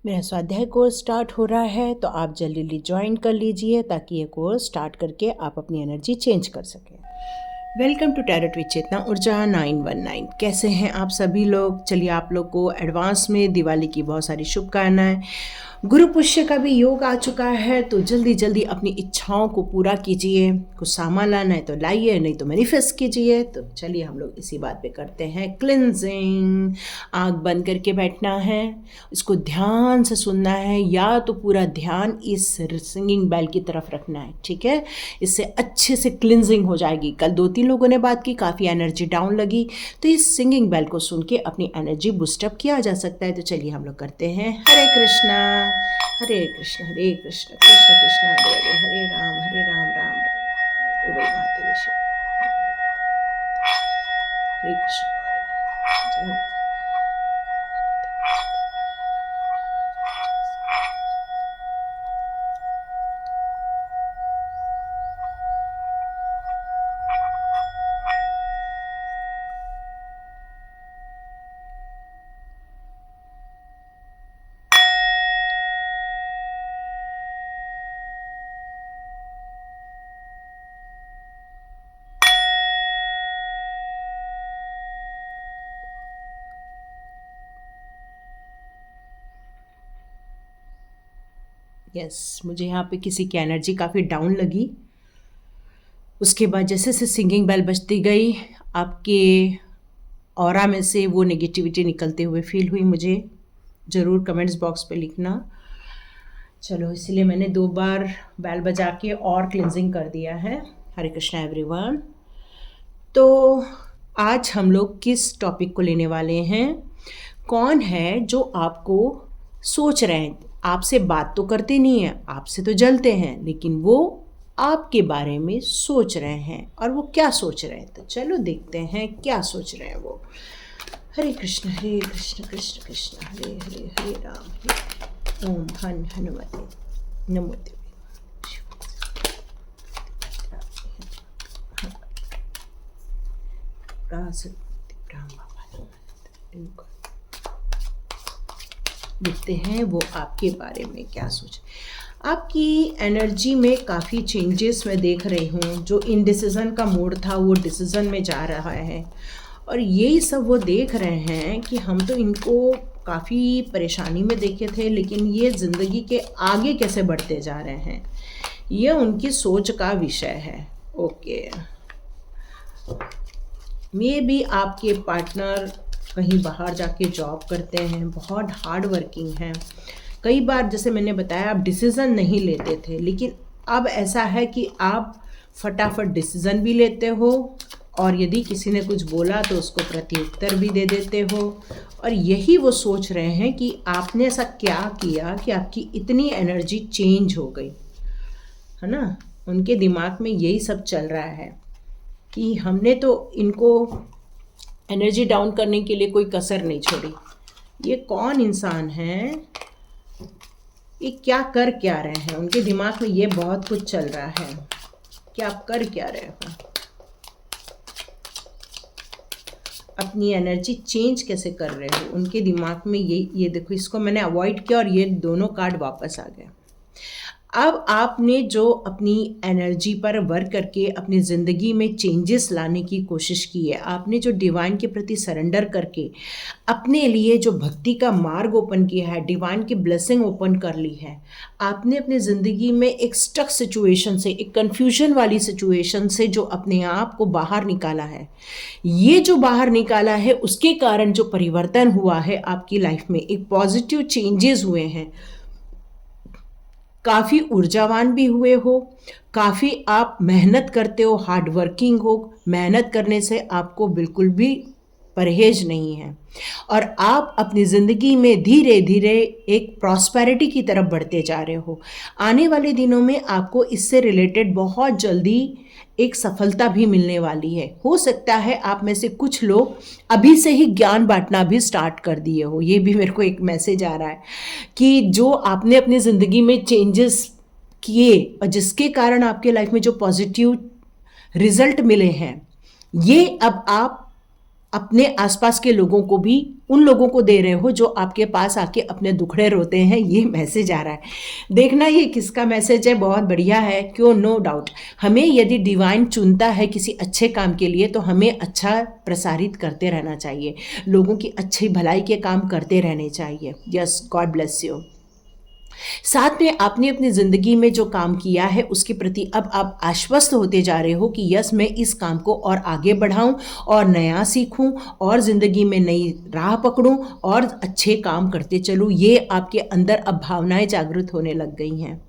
मेरा स्वाध्याय course start हो रहा है तो आप जल्दी जल्दी ज्वाइन कर लीजिए ताकि ये कोर्स स्टार्ट करके आप अपनी एनर्जी चेंज कर सकें। वेलकम टू टैरोट विद चेतना ऊर्जा 919। कैसे हैं आप सभी लोग? चलिए आप लोग को एडवांस में दिवाली की बहुत सारी शुभकामनाएं। गुरु पुष्य का भी योग आ चुका है तो जल्दी जल्दी अपनी इच्छाओं को पूरा कीजिए। कुछ सामान लाना है तो लाइए, नहीं तो मैनिफेस्ट कीजिए। तो चलिए हम लोग इसी बात पे करते हैं क्लिनजिंग। आँख बंद करके बैठना है, इसको ध्यान से सुनना है, या तो पूरा ध्यान इस सिंगिंग बेल की तरफ रखना है, ठीक है? इससे अच्छे से क्लिनजिंग हो जाएगी। कल 2-3 लोगों ने बात की, काफ़ी एनर्जी डाउन लगी, तो इस सिंगिंग बेल को सुन के अपनी एनर्जी बूस्टअप किया जा सकता है। तो चलिए हम लोग करते हैं। हरे कृष्णा हरे कृष्ण कृष्ण कृष्ण हरे हरे, हरे राम राम राम वही महादेव शिव। हरे कृष्ण। यस, मुझे यहाँ पे किसी की एनर्जी काफ़ी डाउन लगी। उसके बाद जैसे जैसे सिंगिंग बेल बजती गई, आपके ऑरा में से वो नेगेटिविटी निकलते हुए फील हुई। मुझे ज़रूर कमेंट्स बॉक्स पे लिखना। चलो, इसलिए मैंने 2 बार बेल बजा के और क्लिनजिंग कर दिया है। हरे कृष्णा एवरीवन। तो आज हम लोग किस टॉपिक को लेने वाले हैं? कौन है जो आपको सोच रहे हैं, आपसे बात तो करते नहीं हैं, आपसे तो जलते हैं, लेकिन वो आपके बारे में सोच रहे हैं। और वो क्या सोच रहे हैं? तो चलो देखते हैं क्या सोच रहे हैं वो। हरे कृष्ण कृष्ण कृष्ण हरे हरे, हरे राम हरे ओम हन हनुमते नमोते। देखते हैं वो आपके बारे में क्या सोच। आपकी एनर्जी में काफ़ी चेंजेस मैं देख रही हूँ। जो इनडिसीजन का मूड था वो डिसीजन में जा रहा है, और यही सब वो देख रहे हैं कि हम तो इनको काफ़ी परेशानी में देखे थे, लेकिन ये ज़िंदगी के आगे कैसे बढ़ते जा रहे हैं, ये उनकी सोच का विषय है। ओके, मे भी आपके पार्टनर कहीं बाहर जाके जॉब करते हैं, बहुत हार्ड वर्किंग हैं। कई बार जैसे मैंने बताया, आप डिसीज़न नहीं लेते थे, लेकिन अब ऐसा है कि आप फटाफट डिसीज़न भी लेते हो, और यदि किसी ने कुछ बोला तो उसको प्रत्युत्तर भी दे देते हो। और यही वो सोच रहे हैं कि आपने ऐसा क्या किया कि आपकी इतनी एनर्जी चेंज हो गई, है ना? उनके दिमाग में यही सब चल रहा है कि हमने तो इनको एनर्जी डाउन करने के लिए कोई कसर नहीं छोड़ी। ये कौन इंसान है, ये क्या कर क्या रहे हैं? उनके दिमाग में ये बहुत कुछ चल रहा है कि आप कर क्या रहे हो, अपनी एनर्जी चेंज कैसे कर रहे हो। उनके दिमाग में ये देखो, इसको मैंने अवॉइड किया और ये दोनों कार्ड वापस आ गए। अब आपने जो अपनी एनर्जी पर वर्क करके अपनी ज़िंदगी में चेंजेस लाने की कोशिश की है, आपने जो डिवाइन के प्रति सरेंडर करके अपने लिए जो भक्ति का मार्ग ओपन किया है, डिवाइन की ब्लेसिंग ओपन कर ली है, आपने अपनी ज़िंदगी में एक स्टक सिचुएशन से, एक कन्फ्यूजन वाली सिचुएशन से जो अपने आप को बाहर निकाला है, ये जो बाहर निकाला है उसके कारण जो परिवर्तन हुआ है आपकी लाइफ में, एक पॉजिटिव चेंजेस हुए हैं। काफ़ी ऊर्जावान भी हुए हो, काफ़ी आप मेहनत करते हो, हार्ड वर्किंग हो, मेहनत करने से आपको बिल्कुल भी परहेज नहीं है, और आप अपनी ज़िंदगी में धीरे धीरे एक प्रॉस्पेरिटी की तरफ बढ़ते जा रहे हो। आने वाले दिनों में आपको इससे रिलेटेड बहुत जल्दी एक सफलता भी मिलने वाली है। हो सकता है आप में से कुछ लोग अभी से ही ज्ञान बांटना भी स्टार्ट कर दिए हो। ये भी मेरे को एक मैसेज आ रहा है कि जो आपने अपनी ज़िंदगी में चेंजेस किए और जिसके कारण आपके लाइफ में जो पॉजिटिव रिजल्ट मिले हैं, ये अब आप अपने आसपास के लोगों को भी उन लोगों को दे रहे हो जो आपके पास आके अपने दुखड़े रोते हैं। ये मैसेज आ रहा है। देखना ये किसका मैसेज है, बहुत बढ़िया है, क्यों, नो डाउट। हमें यदि डिवाइन चुनता है किसी अच्छे काम के लिए तो हमें अच्छा प्रसारित करते रहना चाहिए, लोगों की अच्छी भलाई के काम करते रहने चाहिए। Yes, God bless you. साथ में आपने अपनी ज़िंदगी में जो काम किया है उसके प्रति अब आप आश्वस्त होते जा रहे हो कि यस, मैं इस काम को और आगे बढ़ाऊं और नया सीखूं और ज़िंदगी में नई राह पकड़ूं और अच्छे काम करते चलूं। ये आपके अंदर अब भावनाएं जागृत होने लग गई हैं।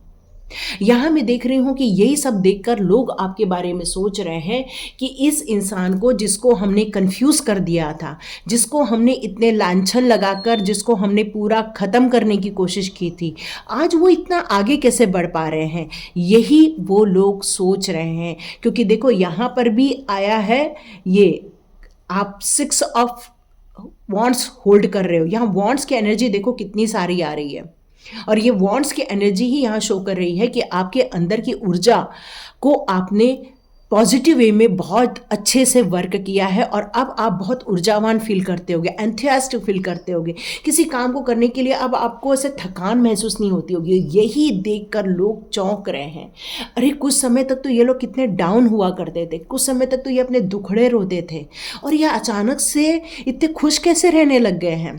यहाँ मैं देख रही हूँ कि यही सब देखकर लोग आपके बारे में सोच रहे हैं कि इस इंसान को, जिसको हमने कंफ्यूज कर दिया था, जिसको हमने इतने लांछन लगाकर, जिसको हमने पूरा ख़त्म करने की कोशिश की थी, आज वो इतना आगे कैसे बढ़ पा रहे हैं। यही वो लोग सोच रहे हैं। क्योंकि देखो यहाँ पर भी आया है, ये आप 6 ऑफ वॉन्ड्स होल्ड कर रहे हो। यहाँ वॉन्ड्स की एनर्जी देखो कितनी सारी आ रही है और ये वॉन्ड्स की एनर्जी ही यहाँ शो कर रही है कि आपके अंदर की ऊर्जा को आपने पॉजिटिव वे में बहुत अच्छे से वर्क किया है और अब आप बहुत ऊर्जावान फील करते होगे, एंथुसियास्ट फील करते होगे। किसी काम को करने के लिए अब आपको ऐसे थकान महसूस नहीं होती होगी। यही देखकर लोग चौंक रहे हैं। अरे कुछ समय तक तो ये लोग कितने डाउन हुआ करते थे, कुछ समय तक तो ये अपने दुखड़े रोते थे और ये अचानक से इतने खुश कैसे रहने लग गए हैं।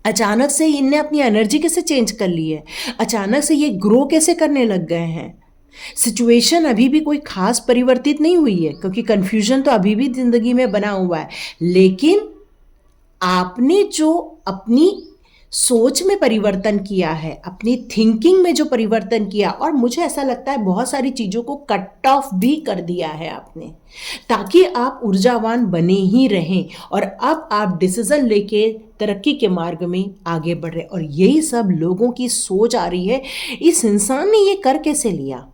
अचानक से इनने अपनी एनर्जी कैसे चेंज कर ली है, अचानक से ये ग्रो कैसे करने लग गए हैं। सिचुएशन अभी भी कोई खास परिवर्तित नहीं हुई है क्योंकि कन्फ्यूजन तो अभी भी जिंदगी में बना हुआ है, लेकिन आपने जो अपनी सोच में परिवर्तन किया है, अपनी थिंकिंग में जो परिवर्तन किया, और मुझे ऐसा लगता है बहुत सारी चीज़ों को कट ऑफ भी कर दिया है आपने, ताकि आप ऊर्जावान बने ही रहें और अब आप डिसीजन लेके तरक्की के मार्ग में आगे बढ़ रहे। और यही सब लोगों की सोच आ रही है, इस इंसान ने ये कर कैसे लिया,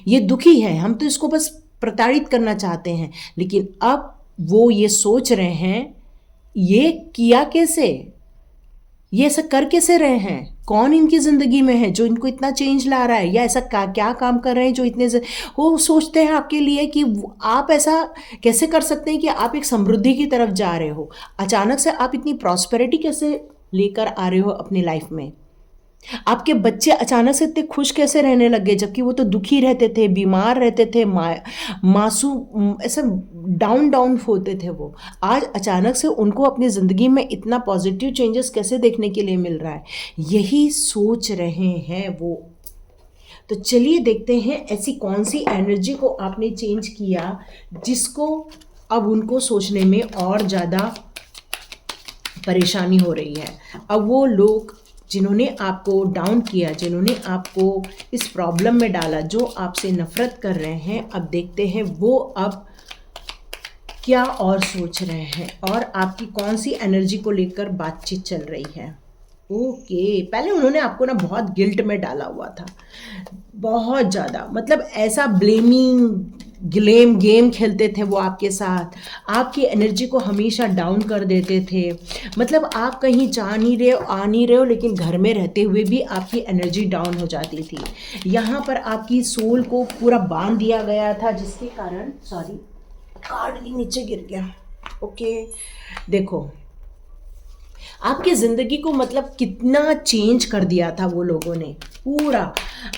ये दुखी है, हम तो इसको बस प्रताड़ित करना चाहते हैं। लेकिन अब वो ये सोच रहे हैं ये किया कैसे, ये ऐसा कर कैसे रहे हैं, कौन इनकी ज़िंदगी में है जो इनको इतना चेंज ला रहा है, या ऐसा क्या काम कर रहे हैं जो इतने वो सोचते हैं आपके लिए कि आप ऐसा कैसे कर सकते हैं कि आप एक समृद्धि की तरफ जा रहे हो। अचानक से आप इतनी प्रॉस्पेरिटी कैसे लेकर आ रहे हो अपनी लाइफ में। आपके बच्चे अचानक से इतने खुश कैसे रहने लग गए, जबकि वो तो दुखी रहते थे, बीमार रहते थे, मासूम ऐसे डाउन होते थे। वो आज अचानक से उनको अपनी ज़िंदगी में इतना पॉजिटिव चेंजेस कैसे देखने के लिए मिल रहा है, यही सोच रहे हैं वो। तो चलिए देखते हैं ऐसी कौन सी एनर्जी को आपने चेंज किया जिसको अब उनको सोचने में और ज़्यादा परेशानी हो रही है। अब वो लोग जिन्होंने आपको डाउन किया, जिन्होंने आपको इस प्रॉब्लम में डाला, जो आपसे नफरत कर रहे हैं, अब देखते हैं वो अब क्या और सोच रहे हैं और आपकी कौन सी एनर्जी को लेकर बातचीत चल रही है। ओके, पहले उन्होंने आपको ना बहुत गिल्ट में डाला हुआ था, बहुत ज़्यादा, मतलब ऐसा ब्लेमिंग गेम खेलते थे वो आपके साथ, आपकी एनर्जी को हमेशा डाउन कर देते थे। मतलब आप कहीं जा नहीं रहे हो, आ नहीं रहे हो, लेकिन घर में रहते हुए भी आपकी एनर्जी डाउन हो जाती थी। यहाँ पर आपकी सोल को पूरा बांध दिया गया था, जिसके कारण, सॉरी कार्ड नीचे गिर गया। ओके, देखो आपकी ज़िंदगी को मतलब कितना चेंज कर दिया था वो लोगों ने पूरा।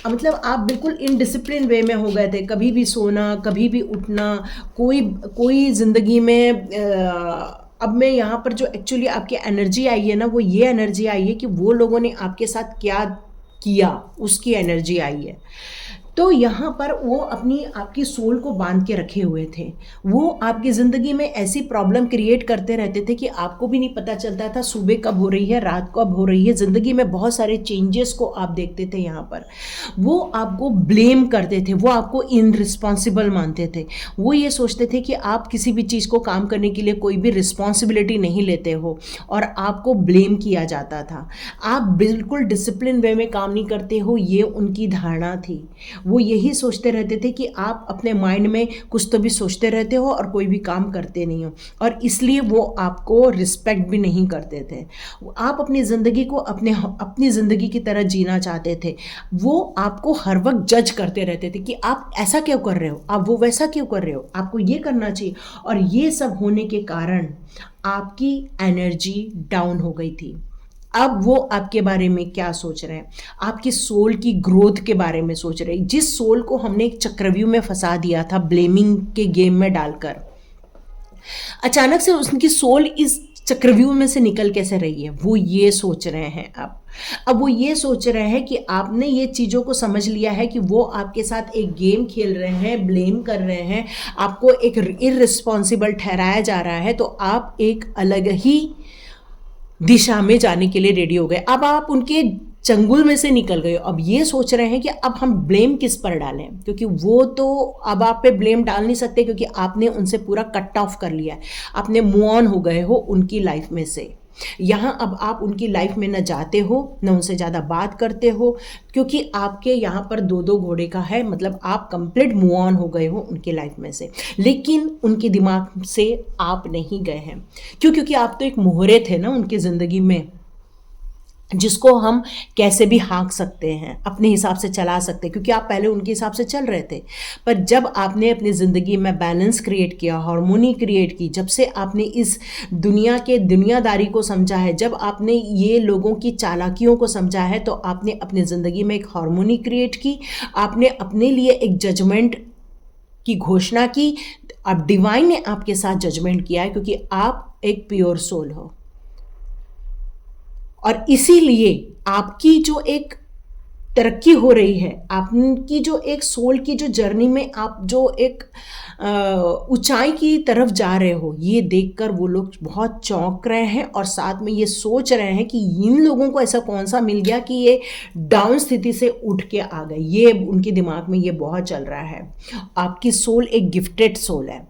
मतलब आप बिल्कुल इनडिसिप्लिन वे में हो गए थे, कभी भी सोना, कभी भी उठना, कोई ज़िंदगी में अब मैं यहाँ पर जो एक्चुअली आपकी एनर्जी आई है ना, वो ये एनर्जी आई है कि वो लोगों ने आपके साथ क्या किया उसकी एनर्जी आई है। तो यहाँ पर वो अपनी आपकी सोल को बांध के रखे हुए थे। वो आपकी ज़िंदगी में ऐसी प्रॉब्लम क्रिएट करते रहते थे कि आपको भी नहीं पता चलता था सुबह कब हो रही है, रात कब हो रही है। ज़िंदगी में बहुत सारे चेंजेस को आप देखते थे। यहाँ पर वो आपको ब्लेम करते थे, वो आपको इनरिस्पॉन्सिबल मानते थे। वो ये सोचते थे कि आप किसी भी चीज़ को काम करने के लिए कोई भी रिस्पॉन्सिबिलिटी नहीं लेते हो और आपको ब्लेम किया जाता था। आप बिल्कुल डिसिप्लिन वे में काम नहीं करते हो, ये उनकी धारणा थी। वो यही सोचते रहते थे कि आप अपने माइंड में कुछ तो भी सोचते रहते हो और कोई भी काम करते नहीं हो, और इसलिए वो आपको रिस्पेक्ट भी नहीं करते थे। आप अपनी ज़िंदगी को अपनी ज़िंदगी की तरह जीना चाहते थे, वो आपको हर वक्त जज करते रहते थे कि आप ऐसा क्यों कर रहे हो, आप वो वैसा क्यों कर रहे हो, आपको ये करना चाहिए। और ये सब होने के कारण आपकी एनर्जी डाउन हो गई थी। अब वो आपके बारे में क्या सोच रहे हैं, आपकी सोल की ग्रोथ के बारे में सोच रहे हैं, जिस सोल को हमने एक चक्रव्यूह में फंसा दिया था ब्लेमिंग के गेम में डालकर। अचानक से उनकी सोल इस चक्रव्यूह में से निकल कैसे रही है, वो ये सोच रहे हैं। अब वो ये सोच रहे हैं कि आपने ये चीज़ों को समझ लिया है कि वो आपके साथ एक गेम खेल रहे हैं, ब्लेम कर रहे हैं, आपको एक इररिस्पॉन्सिबल ठहराया जा रहा है, तो आप एक अलग ही दिशा में जाने के लिए रेडी हो गए। अब आप उनके चंगुल में से निकल गए। अब ये सोच रहे हैं कि अब हम ब्लेम किस पर डालें, क्योंकि वो तो अब आप पे ब्लेम डाल नहीं सकते, क्योंकि आपने उनसे पूरा कट ऑफ कर लिया है, आपने मूव ऑन हो गए हो उनकी लाइफ में से। यहाँ अब आप उनकी लाइफ में न जाते हो, न उनसे ज़्यादा बात करते हो, क्योंकि आपके यहाँ पर दो दो घोड़े का है, मतलब आप कंप्लीट मूव ऑन हो गए हो उनकी लाइफ में से। लेकिन उनके दिमाग से आप नहीं गए हैं। क्यों? क्योंकि आप तो एक मोहरे थे ना उनकी ज़िंदगी में, जिसको हम कैसे भी हाँक सकते हैं, अपने हिसाब से चला सकते हैं, क्योंकि आप पहले उनके हिसाब से चल रहे थे। पर जब आपने अपनी ज़िंदगी में बैलेंस क्रिएट किया, हार्मोनी क्रिएट की, जब से आपने इस दुनिया के दुनियादारी को समझा है, जब आपने ये लोगों की चालाकियों को समझा है, तो आपने अपनी ज़िंदगी में एक हार्मोनी क्रिएट की, आपने अपने लिए एक जजमेंट की घोषणा की। अब डिवाइन ने आपके साथ जजमेंट किया है, क्योंकि आप एक प्योर सोल हो, और इसीलिए आपकी जो एक तरक्की हो रही है, आपकी जो एक सोल की जो जर्नी में आप जो एक ऊंचाई की तरफ जा रहे हो, ये देखकर वो लोग बहुत चौंक रहे हैं, और साथ में ये सोच रहे हैं कि इन लोगों को ऐसा कौन सा मिल गया कि ये डाउन स्थिति से उठ के आ गए। ये उनके दिमाग में ये बहुत चल रहा है। आपकी सोल एक गिफ्टेड सोल है,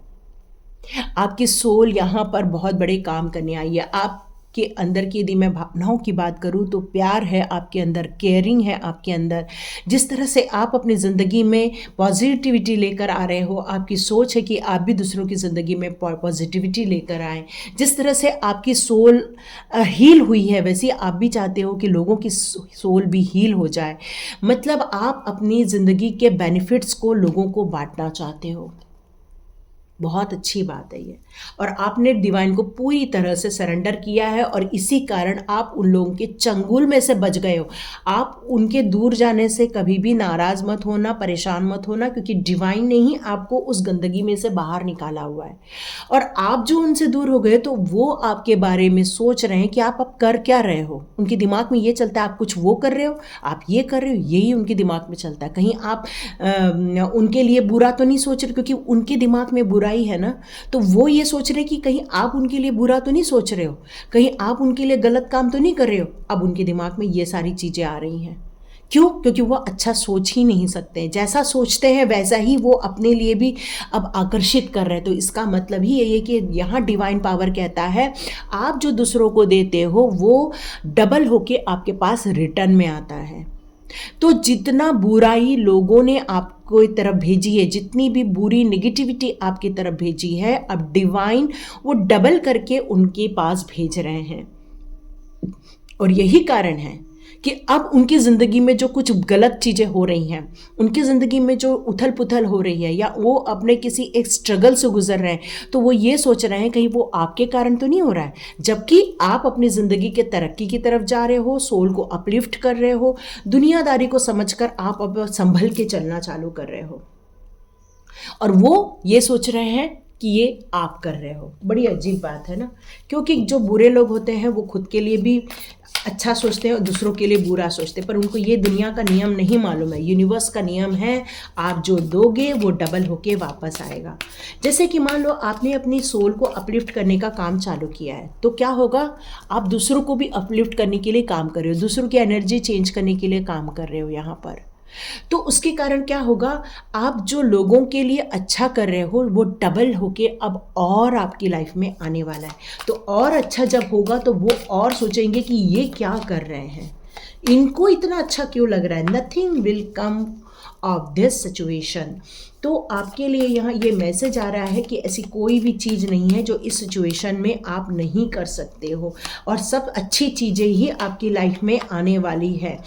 आपकी सोल यहाँ पर बहुत बड़े काम करने आई है। आप के अंदर की यदि मैं भावनाओं की बात करूं तो प्यार है आपके अंदर, केयरिंग है आपके अंदर। जिस तरह से आप अपनी ज़िंदगी में पॉजिटिविटी लेकर आ रहे हो, आपकी सोच है कि आप भी दूसरों की ज़िंदगी में पॉजिटिविटी लेकर आएँ। जिस तरह से आपकी सोल हील हुई है, वैसे आप भी चाहते हो कि लोगों की सोल भी हील हो जाए। मतलब आप अपनी ज़िंदगी के बेनिफिट्स को लोगों को बांटना चाहते हो। बहुत अच्छी बात है ये, और आपने डिवाइन को पूरी तरह से सरेंडर किया है, और इसी कारण आप उन लोगों के चंगुल में से बच गए हो। आप उनके दूर जाने से कभी भी नाराज़ मत होना, परेशान मत होना, क्योंकि डिवाइन ने ही आपको उस गंदगी में से बाहर निकाला हुआ है। और आप जो उनसे दूर हो गए, तो वो आपके बारे में सोच रहे हैं कि आप अब कर क्या रहे हो। उनके दिमाग में ये चलता है आप कुछ वो कर रहे हो, आप ये कर रहे हो, यही उनके दिमाग में चलता है। कहीं आप उनके लिए बुरा तो नहीं सोच रहे, क्योंकि उनके दिमाग में बुराई है ना, तो वो ये सोच रहे कि कहीं आप उनके लिए बुरा तो नहीं सोच रहे हो, कहीं आप उनके लिए गलत काम तो नहीं कर रहे हो। अब उनके दिमाग में ये सारी चीज़ें आ रही हैं। क्यों? क्योंकि वो अच्छा सोच ही नहीं सकते। जैसा सोचते हैं वैसा ही वो अपने लिए भी अब आकर्षित कर रहे हैं। तो इसका मतलब ही यही है कि यहाँ डिवाइन पावर कहता है आप जो दूसरों को देते हो वो डबल होके आपके पास रिटर्न में आता है। तो जितना बुराई लोगों ने आपको तरफ भेजी है, जितनी भी बुरी नेगेटिविटी आपकी तरफ भेजी है, अब डिवाइन वो डबल करके उनके पास भेज रहे हैं। और यही कारण है कि अब उनकी ज़िंदगी में जो कुछ गलत चीज़ें हो रही हैं, उनकी ज़िंदगी में जो उथल पुथल हो रही है, या वो अपने किसी एक स्ट्रगल से गुजर रहे हैं, तो वो ये सोच रहे हैं कहीं वो आपके कारण तो नहीं हो रहा है। जबकि आप अपनी ज़िंदगी के तरक्की की तरफ जा रहे हो, सोल को अपलिफ्ट कर रहे हो, दुनियादारी को समझकर आप अब संभल के चलना चालू कर रहे हो, और वो ये सोच रहे हैं कि ये आप कर रहे हो। बड़ी अजीब बात है ना, क्योंकि जो बुरे लोग होते हैं वो खुद के लिए भी अच्छा सोचते हैं और दूसरों के लिए बुरा सोचते हैं, पर उनको ये दुनिया का नियम नहीं मालूम है। यूनिवर्स का नियम है आप जो दोगे वो डबल होके वापस आएगा। जैसे कि मान लो आपने अपनी सोल को अपलिफ्ट करने का काम चालू किया है, तो क्या होगा, आप दूसरों को भी अपलिफ्ट करने के लिए काम कर रहे हो, दूसरों की एनर्जी चेंज करने के लिए काम कर रहे हो यहाँ पर। तो उसके कारण क्या होगा, आप जो लोगों के लिए अच्छा कर रहे हो वो डबल होके अब और आपकी लाइफ में आने वाला है। तो और अच्छा जब होगा तो वो और सोचेंगे कि ये क्या कर रहे हैं, इनको इतना अच्छा क्यों लग रहा है। Nothing will come of this situation. तो आपके लिए यहाँ ये मैसेज आ रहा है कि ऐसी कोई भी चीज़ नहीं है जो इस सिचुएशन में आप नहीं कर सकते हो, और सब अच्छी चीज़ें ही आपकी लाइफ में आने वाली है।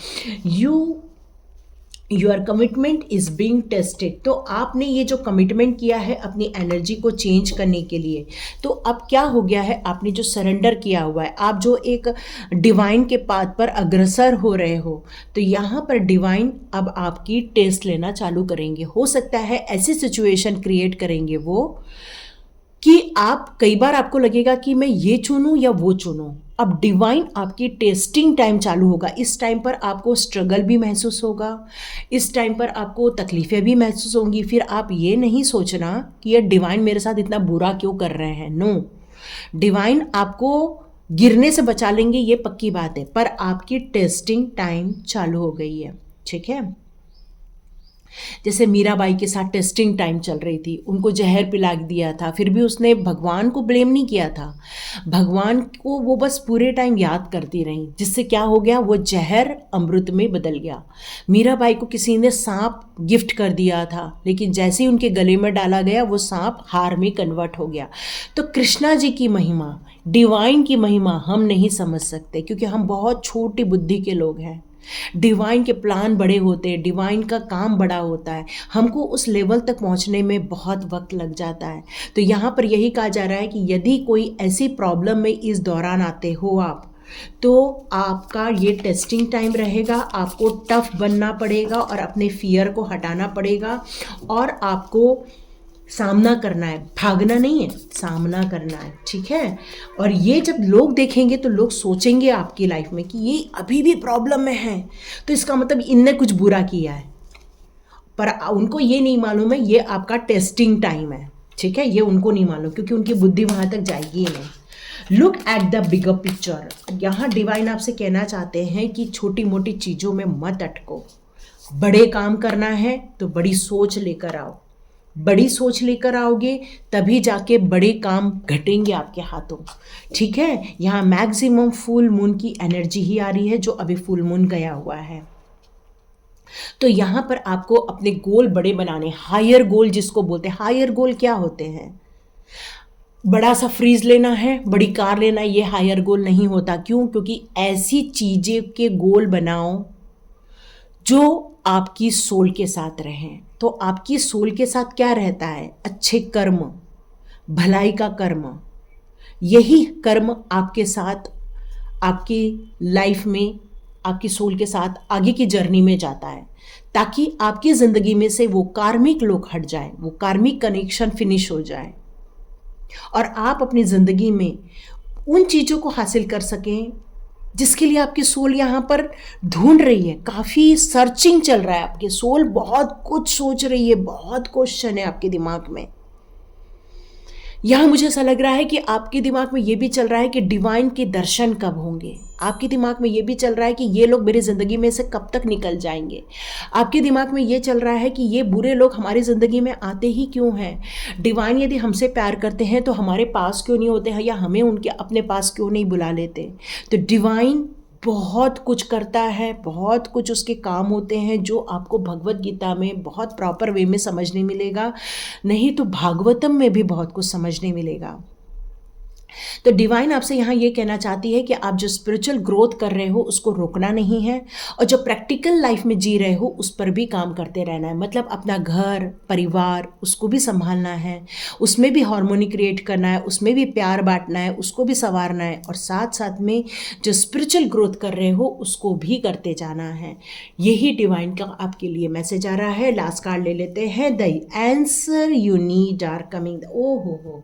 Your commitment is being tested. तो आपने ये जो कमिटमेंट किया है अपनी एनर्जी को चेंज करने के लिए, तो अब क्या हो गया है, आपने जो सरेंडर किया हुआ है, आप जो एक डिवाइन के पाथ पर अग्रसर हो रहे हो, तो यहाँ पर डिवाइन अब आपकी टेस्ट लेना चालू करेंगे। हो सकता है ऐसी सिचुएशन क्रिएट करेंगे वो कि आप कई बार आपको लगेगा कि मैं ये चुनूं या वो चुनूं। अब डिवाइन आपकी टेस्टिंग टाइम चालू होगा। इस टाइम पर आपको स्ट्रगल भी महसूस होगा, इस टाइम पर आपको तकलीफ़ें भी महसूस होंगी। फिर आप ये नहीं सोचना कि ये डिवाइन मेरे साथ इतना बुरा क्यों कर रहे हैं। नो, डिवाइन आपको गिरने से बचा लेंगे, ये पक्की बात है, पर आपकी टेस्टिंग टाइम चालू हो गई है। ठीक है, जैसे मीराबाई के साथ टेस्टिंग टाइम चल रही थी, उनको जहर पिला दिया था, फिर भी उसने भगवान को ब्लेम नहीं किया था। भगवान को वो बस पूरे टाइम याद करती रही, जिससे क्या हो गया, वो जहर अमृत में बदल गया। मीराबाई को किसी ने सांप गिफ्ट कर दिया था, लेकिन जैसे ही उनके गले में डाला गया वो सांप हार में कन्वर्ट हो गया। तो कृष्णा जी की महिमा, डिवाइन की महिमा हम नहीं समझ सकते, क्योंकि हम बहुत छोटी बुद्धि के लोग हैं। डिवाइन के प्लान बड़े होते हैं, डिवाइन का काम बड़ा होता है, हमको उस लेवल तक पहुंचने में बहुत वक्त लग जाता है। तो यहाँ पर यही कहा जा रहा है कि यदि कोई ऐसी प्रॉब्लम में इस दौरान आते हो आप, तो आपका ये टेस्टिंग टाइम रहेगा। आपको टफ बनना पड़ेगा और अपने फियर को हटाना पड़ेगा, और आपको सामना करना है, भागना नहीं है, सामना करना है। ठीक है, और ये जब लोग देखेंगे तो लोग सोचेंगे आपकी लाइफ में कि ये अभी भी प्रॉब्लम में है, तो इसका मतलब इनने कुछ बुरा किया है, पर उनको ये नहीं मालूम है ये आपका टेस्टिंग टाइम है। ठीक है, ये उनको नहीं मालूम, क्योंकि उनकी बुद्धि वहाँ तक जाएगी ही नहीं। Look at the bigger picture. यहाँ डिवाइन आपसे कहना चाहते हैं कि छोटी मोटी चीज़ों में मत अटको, बड़े काम करना है तो बड़ी सोच लेकर आओ। बड़ी सोच लेकर आओगे तभी जाके बड़े काम घटेंगे आपके हाथों। ठीक है, यहाँ मैक्सिमम फुल मून की एनर्जी ही आ रही है, जो अभी फुल मून गया हुआ है। तो यहाँ पर आपको अपने गोल बड़े बनाने, हायर गोल जिसको बोलते हैं। हायर गोल क्या होते हैं? बड़ा सा फ्रीज लेना है, बड़ी कार लेना, ये हायर गोल नहीं होता। क्यों? क्योंकि ऐसी चीज़ें के गोल बनाओ जो आपकी सोल के साथ रहें। तो आपकी सोल के साथ क्या रहता है? अच्छे कर्म, भलाई का कर्म। यही कर्म आपके साथ, आपकी लाइफ में, आपकी सोल के साथ आगे की जर्नी में जाता है, ताकि आपकी ज़िंदगी में से वो कार्मिक लोग हट जाएं, वो कार्मिक कनेक्शन फिनिश हो जाए, और आप अपनी ज़िंदगी में उन चीज़ों को हासिल कर सकें जिसके लिए आपकी सोल यहाँ पर ढूंढ रही है। काफ़ी सर्चिंग चल रहा है, आपकी सोल बहुत कुछ सोच रही है, बहुत क्वेश्चन है आपके दिमाग में। यहाँ मुझे ऐसा लग रहा है कि आपके दिमाग में ये भी चल रहा है कि डिवाइन के दर्शन कब होंगे। आपके दिमाग में ये भी चल रहा है कि ये लोग मेरी ज़िंदगी में से कब तक निकल जाएंगे। आपके दिमाग में ये चल रहा है कि ये बुरे लोग हमारी ज़िंदगी में आते ही क्यों हैं। डिवाइन यदि हमसे प्यार करते हैं तो हमारे पास क्यों नहीं होते हैं, या हमें उनके अपने पास क्यों नहीं बुला लेते। तो डिवाइन बहुत कुछ करता है, बहुत कुछ उसके काम होते हैं जो आपको भगवत गीता में बहुत प्रॉपर वे में समझने मिलेगा, नहीं तो भागवतम में भी बहुत कुछ समझने मिलेगा। तो डिवाइन आपसे यहाँ ये कहना चाहती है कि आप जो स्पिरिचुअल ग्रोथ कर रहे हो उसको रोकना नहीं है, और जो प्रैक्टिकल लाइफ में जी रहे हो उस पर भी काम करते रहना है। मतलब अपना घर परिवार उसको भी संभालना है, उसमें भी हार्मोनी क्रिएट करना है, उसमें भी प्यार बांटना है, उसको भी संवारना है, और साथ साथ में जो स्पिरिचुअल ग्रोथ कर रहे हो उसको भी करते जाना है। यही डिवाइन का आपके लिए मैसेज आ रहा है। लास्ट कार्ड ले लेते हैं। The answer you need are coming. ओ हो,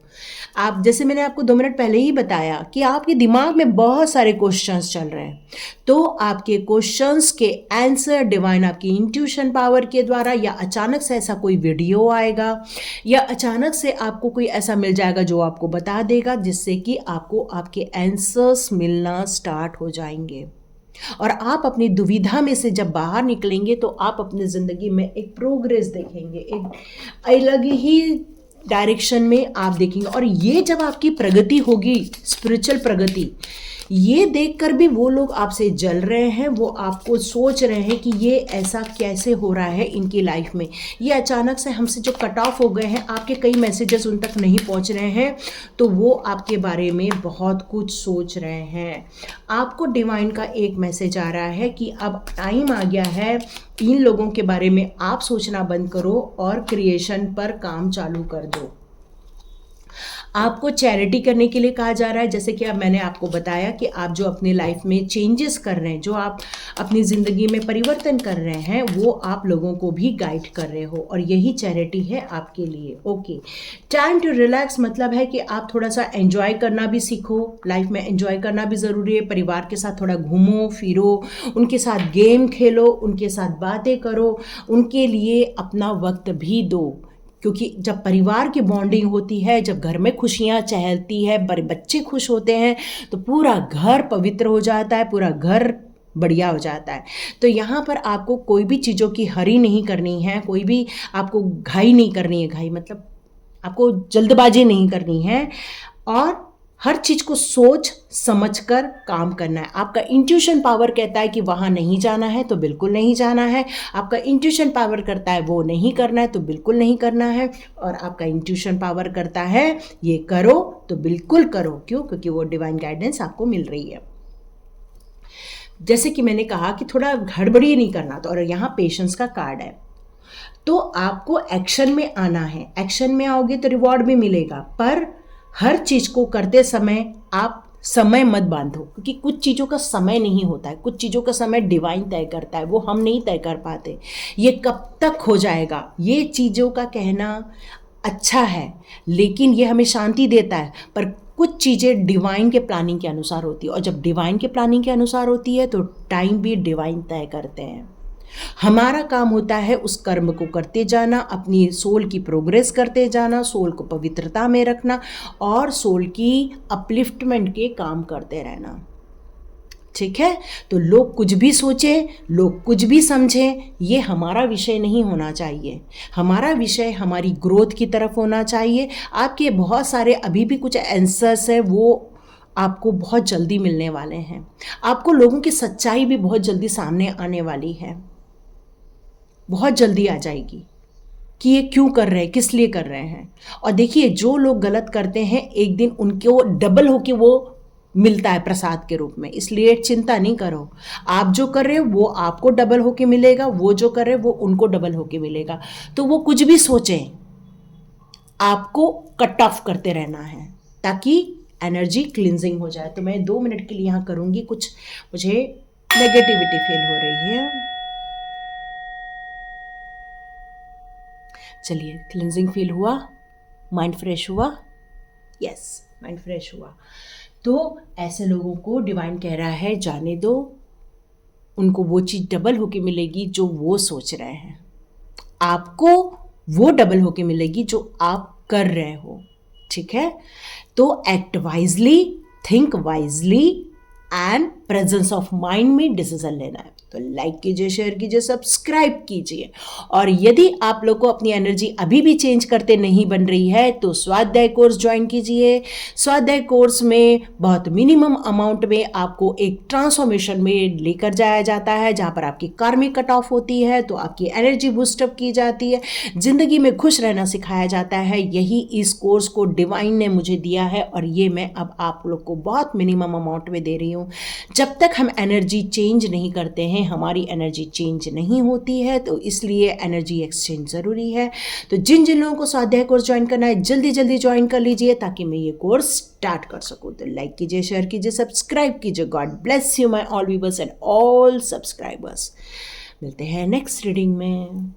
आप जैसे मैंने आपको 2 मिनट पहले ही बताया कि आपके दिमाग में बहुत सारे क्वेश्चंस चल रहे हैं, तो आपके क्वेश्चंस के आंसर डिवाइन आपकी इंट्यूशन पावर के द्वारा, या अचानक से ऐसा कोई वीडियो आएगा, या अचानक से आपको कोई ऐसा मिल जाएगा जो आपको बता देगा, जिससे कि आपको आपके आंसर्स मिलना स्टार्ट हो जाएंगे। और आप अपनी दुविधा में से जब बाहर निकलेंगे तो आप अपनी ज़िंदगी में एक प्रोग्रेस देखेंगे, एक अलग ही डायरेक्शन में आप देखेंगे। और ये जब आपकी प्रगति होगी, स्पिरिचुअल प्रगति, ये देखकर भी वो लोग आपसे जल रहे हैं, वो आपको सोच रहे हैं कि ये ऐसा कैसे हो रहा है इनकी लाइफ में, ये अचानक से हमसे जो कट ऑफ हो गए हैं, आपके कई मैसेजेस उन तक नहीं पहुंच रहे हैं, तो वो आपके बारे में बहुत कुछ सोच रहे हैं। आपको डिवाइन का एक मैसेज आ रहा है कि अब टाइम आ गया है, इन लोगों के बारे में आप सोचना बंद करो और क्रिएशन पर काम चालू कर दो। आपको चैरिटी करने के लिए कहा जा रहा है, जैसे कि अब मैंने आपको बताया कि आप जो अपनी लाइफ में चेंजेस कर रहे हैं, जो आप अपनी ज़िंदगी में परिवर्तन कर रहे हैं, वो आप लोगों को भी गाइड कर रहे हो और यही चैरिटी है आपके लिए। ओके, टाइम टू रिलैक्स मतलब है कि आप थोड़ा सा एंजॉय करना भी सीखो। लाइफ में एंजॉय करना भी ज़रूरी है। परिवार के साथ थोड़ा घूमो फिरो, उनके साथ गेम खेलो, उनके साथ बातें करो, उनके लिए अपना वक्त भी दो, क्योंकि जब परिवार की बॉन्डिंग होती है, जब घर में खुशियाँ चहलती है, बच्चे खुश होते हैं, तो पूरा घर पवित्र हो जाता है, पूरा घर बढ़िया हो जाता है। तो यहाँ पर आपको कोई भी चीज़ों की हरी नहीं करनी है, कोई भी आपको घाई नहीं करनी है। घाई मतलब आपको जल्दबाजी नहीं करनी है और हर चीज़ को सोच समझकर काम करना है। आपका इंट्यूशन पावर कहता है कि वहाँ नहीं जाना है तो बिल्कुल नहीं जाना है। आपका इंट्यूशन पावर करता है वो नहीं करना है तो बिल्कुल नहीं करना है। और आपका इंट्यूशन पावर करता है ये करो तो बिल्कुल करो। क्यों? क्योंकि वो डिवाइन गाइडेंस आपको मिल रही है। जैसे कि मैंने कहा कि थोड़ा हड़बड़ी नहीं करना, तो और यहाँ पेशेंस का कार्ड है। तो आपको एक्शन में आना है। एक्शन में आओगे तो रिवॉर्ड भी मिलेगा, पर हर चीज़ को करते समय आप समय मत बांधो, क्योंकि कुछ चीज़ों का समय नहीं होता है, कुछ चीज़ों का समय डिवाइन तय करता है, वो हम नहीं तय कर पाते। ये कब तक हो जाएगा, ये चीज़ों का कहना अच्छा है, लेकिन ये हमें शांति देता है, पर कुछ चीज़ें डिवाइन के प्लानिंग के अनुसार होती है, और जब डिवाइन के प्लानिंग के अनुसार होती है तो टाइम भी डिवाइन तय करते हैं। हमारा काम होता है उस कर्म को करते जाना, अपनी सोल की प्रोग्रेस करते जाना, सोल को पवित्रता में रखना और सोल की अपलिफ्टमेंट के काम करते रहना। ठीक है? तो लोग कुछ भी सोचें, लोग कुछ भी समझें, ये हमारा विषय नहीं होना चाहिए। हमारा विषय हमारी ग्रोथ की तरफ होना चाहिए। आपके बहुत सारे अभी भी कुछ आंसर्स हैं, वो आपको बहुत जल्दी मिलने वाले हैं। आपको लोगों की सच्चाई भी बहुत जल्दी सामने आने वाली है, बहुत जल्दी आ जाएगी कि ये क्यों कर रहे हैं, किस लिए कर रहे हैं। और देखिए, जो लोग गलत करते हैं एक दिन उनको डबल होके वो मिलता है प्रसाद के रूप में, इसलिए चिंता नहीं करो। आप जो कर रहे हो वो आपको डबल होके मिलेगा, वो जो कर रहे हो वो उनको डबल होके मिलेगा। तो वो कुछ भी सोचें, आपको कट ऑफ करते रहना है ताकि एनर्जी क्लिनजिंग हो जाए। तो मैं 2 मिनट के लिए यहाँ करूँगी, कुछ मुझे नेगेटिविटी फील हो रही है। चलिए, क्लिनजिंग फील हुआ, माइंड फ्रेश हुआ। यस, माइंड फ्रेश हुआ। तो ऐसे लोगों को डिवाइन कह रहा है जाने दो, उनको वो चीज़ डबल होके मिलेगी जो वो सोच रहे हैं, आपको वो डबल होके मिलेगी जो आप कर रहे हो। ठीक है? तो act wisely, think wisely and presence of mind में डिसीजन लेना है। तो लाइक कीजिए, शेयर कीजिए, सब्सक्राइब कीजिए। और यदि आप लोग को अपनी एनर्जी अभी भी चेंज करते नहीं बन रही है तो स्वाध्याय कोर्स ज्वाइन कीजिए। स्वाध्याय कोर्स में बहुत मिनिमम अमाउंट में आपको एक ट्रांसफॉर्मेशन में लेकर जाया जाता है, जहाँ पर आपकी कार्मिक कट ऑफ होती है तो आपकी एनर्जी बूस्टअप की जाती है, ज़िंदगी में खुश रहना सिखाया जाता है। यही इस कोर्स को डिवाइन ने मुझे दिया है और ये मैं अब आप लोग को बहुत मिनिमम अमाउंट में दे रही हूँ। जब तक हम एनर्जी चेंज नहीं करते हैं, हमारी एनर्जी चेंज नहीं होती है, तो इसलिए एनर्जी एक्सचेंज ज़रूरी है। तो जिन जिन लोगों को स्वाध्याय कोर्स ज्वाइन करना है जल्दी जल्दी ज्वाइन कर लीजिए ताकि मैं ये कोर्स स्टार्ट कर सकूँ। तो लाइक कीजिए, शेयर कीजिए, सब्सक्राइब कीजिए। God bless you my all viewers and all subscribers. मिलते हैं नेक्स्ट रीडिंग में।